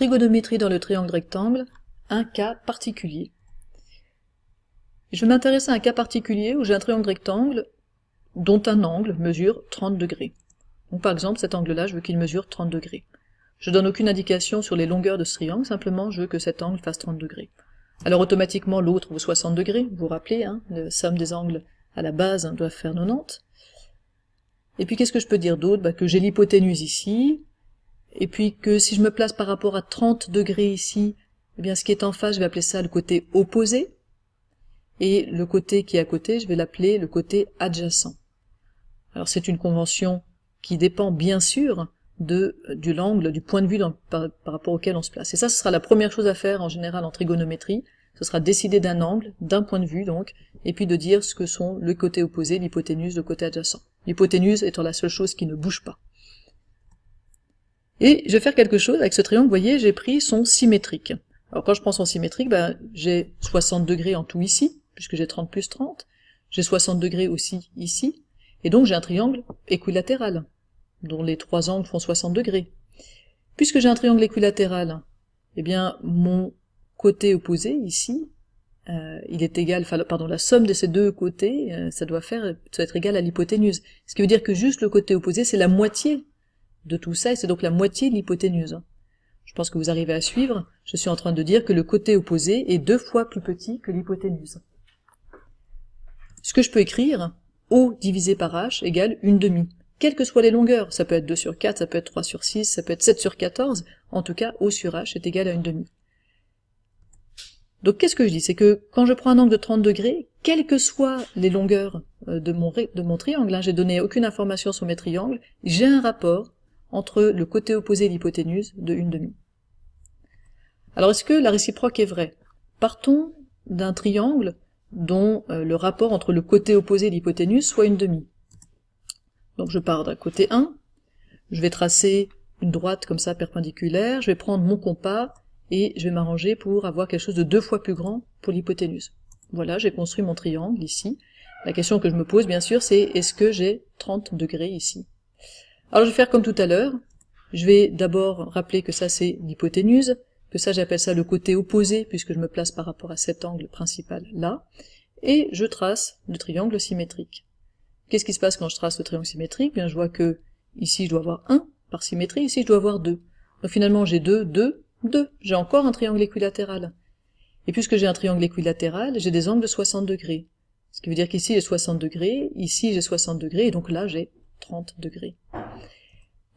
trigonométrie dans le triangle rectangle, un cas particulier. Je vais m'intéresser à un cas particulier où j'ai un triangle rectangle dont un angle mesure 30 degrés. Donc par exemple, cet angle-là, je veux qu'il mesure 30 degrés. Je donne aucune indication sur les longueurs de ce triangle, simplement je veux que cet angle fasse 30 degrés. Alors automatiquement l'autre vaut 60 degrés, vous vous rappelez, la somme des angles à la base doit faire 90. Et puis qu'est-ce que je peux dire d'autre? Que j'ai l'hypoténuse ici, et puis que si je me place par rapport à 30 degrés ici, eh bien ce qui est en face, je vais appeler ça le côté opposé, et le côté qui est à côté, je vais l'appeler le côté adjacent. Alors c'est une convention qui dépend bien sûr du l'angle, du point de vue par rapport auquel on se place. Et ça, ce sera la première chose à faire en général en trigonométrie, ce sera décider d'un angle, d'un point de vue donc, et puis de dire ce que sont le côté opposé, l'hypoténuse, le côté adjacent. L'hypoténuse étant la seule chose qui ne bouge pas. Et je vais faire quelque chose avec ce triangle, vous voyez, j'ai pris son symétrique. Alors quand je prends son symétrique, j'ai 60 degrés en tout ici, puisque j'ai 30 plus 30, j'ai 60 degrés aussi ici, et donc j'ai un triangle équilatéral, dont les trois angles font 60 degrés. Puisque j'ai un triangle équilatéral, eh bien mon côté opposé ici, il est égal, la somme de ces deux côtés, ça doit être égal à l'hypoténuse. Ce qui veut dire que juste le côté opposé, c'est la moitié de tout ça, et c'est donc la moitié de l'hypoténuse. Je pense que vous arrivez à suivre, je suis en train de dire que le côté opposé est 2 fois plus petit que l'hypoténuse. Ce que je peux écrire, O divisé par H égale 1/2. Quelles que soient les longueurs, ça peut être 2 sur 4, ça peut être 3 sur 6, ça peut être 7 sur 14, en tout cas O sur H est égal à 1/2. Donc qu'est-ce que je dis? C'est que quand je prends un angle de 30 degrés, quelles que soient les longueurs de mon triangle, j'ai donné aucune information sur mes triangles, j'ai un rapport entre le côté opposé et l'hypoténuse de 1/2. Alors est-ce que la réciproque est vraie? Partons d'un triangle dont le rapport entre le côté opposé et l'hypoténuse soit 1/2. Donc je pars d'un côté 1, je vais tracer une droite comme ça perpendiculaire, je vais prendre mon compas, et je vais m'arranger pour avoir quelque chose de 2 fois plus grand pour l'hypoténuse. Voilà, j'ai construit mon triangle ici. La question que je me pose, bien sûr, c'est est-ce que j'ai 30 degrés ici? Alors je vais faire comme tout à l'heure. Je vais d'abord rappeler que ça c'est l'hypoténuse, que ça j'appelle ça le côté opposé, puisque je me place par rapport à cet angle principal là, et je trace le triangle symétrique. Qu'est-ce qui se passe quand je trace le triangle symétrique? Bien, je vois que ici je dois avoir 1 par symétrie, ici je dois avoir 2. Donc finalement j'ai 2, 2, 2. J'ai encore un triangle équilatéral. Et puisque j'ai un triangle équilatéral, j'ai des angles de 60 degrés. Ce qui veut dire qu'ici j'ai 60 degrés, ici j'ai 60 degrés, et donc là j'ai 30 degrés.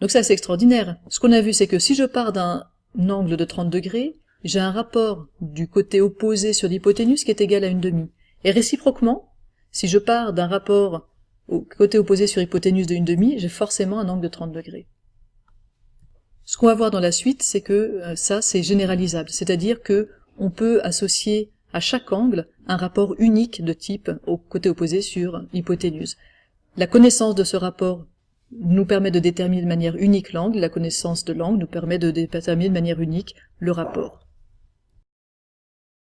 Donc ça c'est extraordinaire. Ce qu'on a vu, c'est que si je pars d'un angle de 30 degrés, j'ai un rapport du côté opposé sur l'hypoténuse qui est égal à 1/2. Et réciproquement, si je pars d'un rapport au côté opposé sur hypoténuse de 1/2, j'ai forcément un angle de 30 degrés. Ce qu'on va voir dans la suite, c'est que ça, c'est généralisable, c'est-à-dire que on peut associer à chaque angle un rapport unique de type au côté opposé sur l'hypoténuse. La connaissance de ce rapport nous permet de déterminer de manière unique l'angle, la connaissance de l'angle nous permet de déterminer de manière unique le rapport.